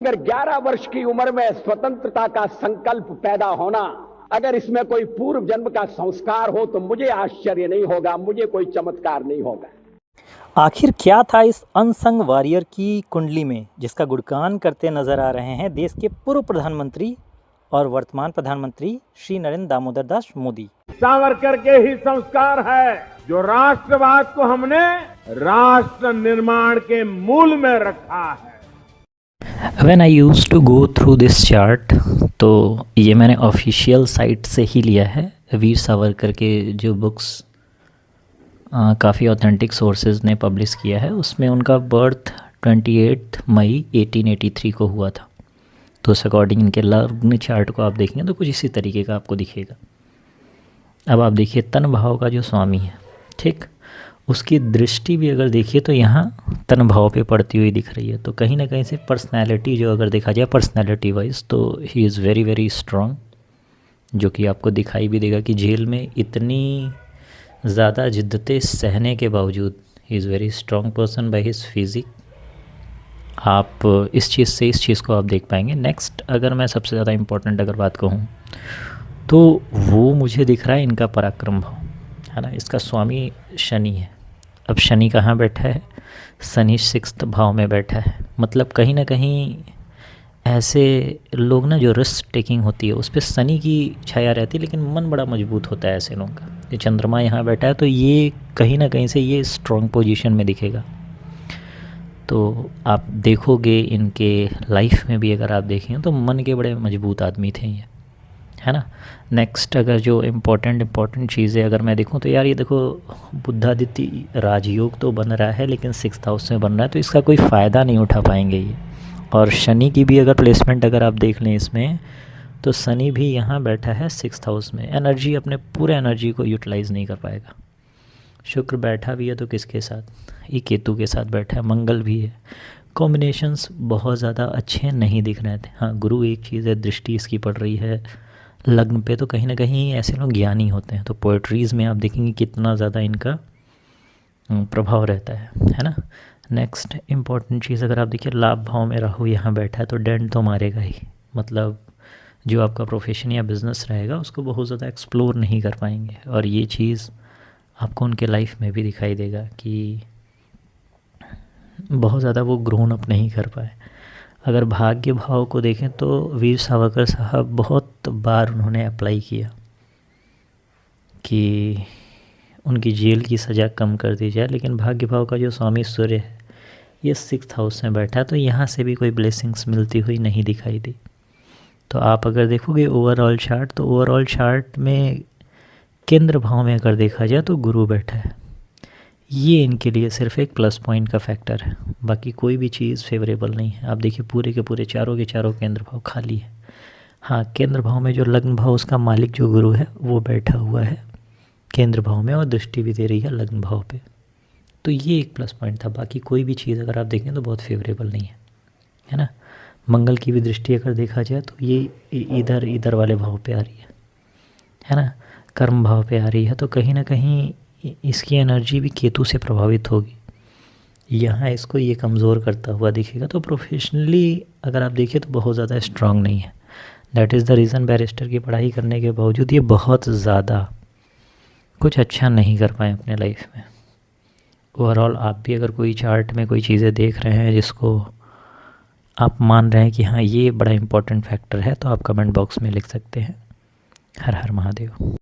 अगर 11 वर्ष की उम्र में स्वतंत्रता का संकल्प पैदा होना, अगर इसमें कोई पूर्व जन्म का संस्कार हो तो मुझे आश्चर्य नहीं होगा, मुझे कोई चमत्कार नहीं होगा। आखिर क्या था इस अनसंग वॉरियर की कुंडली में, जिसका गुणगान करते नजर आ रहे हैं देश के पूर्व प्रधानमंत्री और वर्तमान प्रधानमंत्री श्री नरेंद्र दामोदर दास मोदी। सावरकर के ही संस्कार है जो राष्ट्रवाद को हमने राष्ट्र निर्माण के मूल में रखा है। When I used to go through this chart, तो ये मैंने ऑफिशियल साइट से ही लिया है। वीर सावरकर के जो बुक्स काफ़ी ऑथेंटिक सोर्सेज ने पब्लिश किया है, उसमें उनका बर्थ 28 मई 1883 को हुआ था। तो उस अकॉर्डिंग इनके लग्न चार्ट को आप देखेंगे तो कुछ इसी तरीके का आपको दिखेगा। अब आप देखिए तन भाव का जो स्वामी है, ठीक, उसकी दृष्टि भी अगर देखिए तो यहाँ तन भाव पे पड़ती हुई दिख रही है। तो कहीं ना कहीं से पर्सनैलिटी जो अगर देखा जाए पर्सनैलिटी वाइज, तो ही इज़ वेरी वेरी स्ट्रॉन्ग, जो कि आपको दिखाई भी देगा कि जेल में इतनी ज़्यादा जिद्दतें सहने के बावजूद ही is very strong person by his physique. आप इस चीज़ को आप देख पाएंगे। नेक्स्ट अगर मैं सबसे ज़्यादा इम्पोर्टेंट अगर बात कहूँ तो वो मुझे दिख रहा है इनका पराक्रम भाव, है ना। इसका स्वामी शनि है। अब शनि कहाँ बैठा है? शनि 6th भाव में बैठा है। मतलब कहीं ना कहीं ऐसे लोग ना जो रिस्क टेकिंग होती है उस पर शनि की छाया रहती है, लेकिन मन बड़ा मजबूत होता है ऐसे लोगों का। ये चंद्रमा यहाँ बैठा है तो ये कहीं ना कहीं से ये स्ट्रॉन्ग पोजीशन में दिखेगा। तो आप देखोगे इनके लाइफ में भी अगर आप देखें तो मन के बड़े मजबूत आदमी थे ये, है ना। नेक्स्ट अगर जो इम्पोर्टेंट चीज़ें अगर मैं देखूं तो यार ये देखो बुद्धादित्य राजयोग तो बन रहा है लेकिन 6th हाउस में बन रहा है, तो इसका कोई फ़ायदा नहीं उठा पाएंगे ये। और शनि की भी अगर प्लेसमेंट अगर आप देख लें इसमें, तो शनि भी यहाँ बैठा है 6th हाउस में। एनर्जी अपने पूरे एनर्जी को यूटिलाइज़ नहीं कर पाएगा। शुक्र बैठा भी है तो किसके साथ? ये केतु के साथ बैठा है। मंगल भी है। कॉम्बिनेशंस बहुत ज़्यादा अच्छे नहीं दिख रहे थे। हाँ, गुरु एक चीज़ है, दृष्टि इसकी पड़ रही है लग्न पे, तो कहीं ना कहीं ऐसे लोग ज्ञानी होते हैं। तो पोएट्रीज़ में आप देखेंगे कितना ज़्यादा इनका प्रभाव रहता है ना। नेक्स्ट इम्पॉर्टेंट चीज़ अगर आप देखिए लाभ भाव में राहु यहाँ बैठा है तो डेंट तो मारेगा ही। मतलब जो आपका प्रोफेशन या बिज़नेस रहेगा उसको बहुत ज़्यादा एक्सप्लोर नहीं कर पाएंगे। और ये चीज़ आपको उनके लाइफ में भी दिखाई देगा कि बहुत ज़्यादा वो ग्रोन अप नहीं कर पाए। अगर भाग्य भाव को देखें तो वीर सावरकर साहब बहुत बार उन्होंने अप्लाई किया कि उनकी जेल की सज़ा कम कर दी जाए, लेकिन भाग्य भाव का जो स्वामी सूर्य है ये 6th हाउस में बैठा है, तो यहाँ से भी कोई ब्लेसिंग्स मिलती हुई नहीं दिखाई दी। तो आप अगर देखोगे ओवरऑल चार्ट, तो ओवरऑल चार्ट में केंद्र भाव में अगर देखा जाए तो गुरु बैठा है। ये इनके लिए सिर्फ एक प्लस पॉइंट का फैक्टर है, बाकी कोई भी चीज़ फेवरेबल नहीं है। आप देखिए पूरे के पूरे चारों के चारों केंद्र भाव खाली है। हाँ, केंद्र भाव में जो लग्न भाव उसका मालिक जो गुरु है वो बैठा हुआ है केंद्र भाव में और दृष्टि भी दे रही है लग्न भाव पे। तो ये एक प्लस पॉइंट था। बाकी कोई भी चीज़ अगर आप देखें तो बहुत फेवरेबल नहीं है ना। मंगल की भी दृष्टि अगर देखा जाए तो ये इधर वाले भाव पे आ रही है ना, कर्म भाव पे आ रही है। तो कहीं ना कहीं इसकी एनर्जी भी केतु से प्रभावित होगी। यहाँ इसको ये कमज़ोर करता हुआ दिखेगा। तो प्रोफेशनली अगर आप देखिए तो बहुत ज़्यादा स्ट्रांग नहीं है। That is the reason barrister की पढ़ाई करने के बावजूद ये बहुत ज़्यादा कुछ अच्छा नहीं कर पाए अपने लाइफ में। ओवरऑल आप भी अगर कोई चार्ट में कोई चीज़ें देख रहे हैं जिसको आप मान रहे हैं कि हाँ ये बड़ा इंपॉर्टेंट फैक्टर है, तो आप कमेंट बॉक्स में लिख सकते हैं। हर हर महादेव।